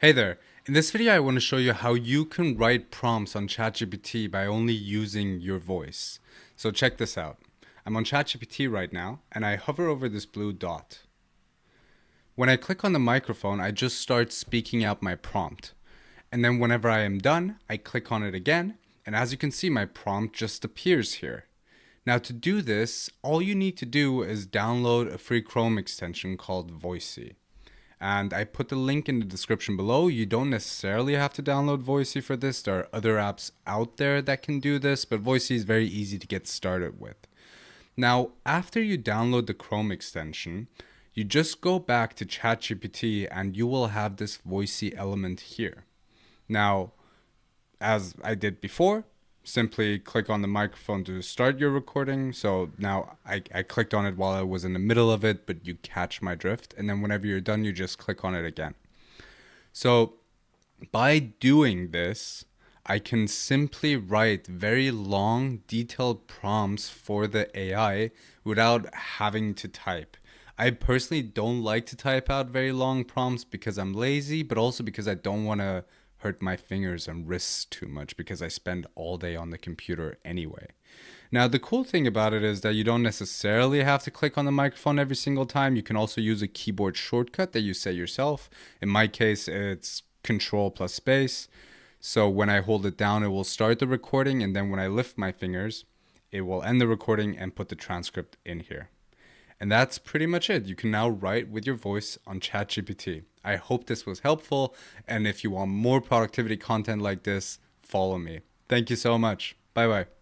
Hey there. In this video, I want to show you how you can write prompts on ChatGPT by only using your voice. So check this out. I'm on ChatGPT right now, and I hover over this blue dot. When I click on the microphone, I just start speaking out my prompt. And then whenever I am done, I click on it again, and as you can see, my prompt just appears here. Now to do this, all you need to do is download a free Chrome extension called Voicey. And I put the link in the description below. You don't necessarily have to download Voicey for this. There are other apps out there that can do this, but Voicey is very easy to get started with. Now, after you download the Chrome extension, you just go back to ChatGPT and you will have this Voicey element here. Now, as I did before, simply click on the microphone to start your recording. So now I clicked on it while I was in the middle of it, but you catch my drift. And then whenever you're done, you just click on it again. So by doing this, I can simply write very long, detailed prompts for the AI without having to type. I personally don't like to type out very long prompts because I'm lazy, but also because I don't want to hurt my fingers and wrists too much because I spend all day on the computer anyway. Now, the cool thing about it is that you don't necessarily have to click on the microphone every single time. You can also use a keyboard shortcut that you set yourself. In my case, it's Control plus space. So when I hold it down, it will start the recording, and then when I lift my fingers, it will end the recording and put the transcript in here. And that's pretty much it. You can now write with your voice on ChatGPT. I hope this was helpful. And if you want more productivity content like this, follow me. Thank you so much. Bye bye.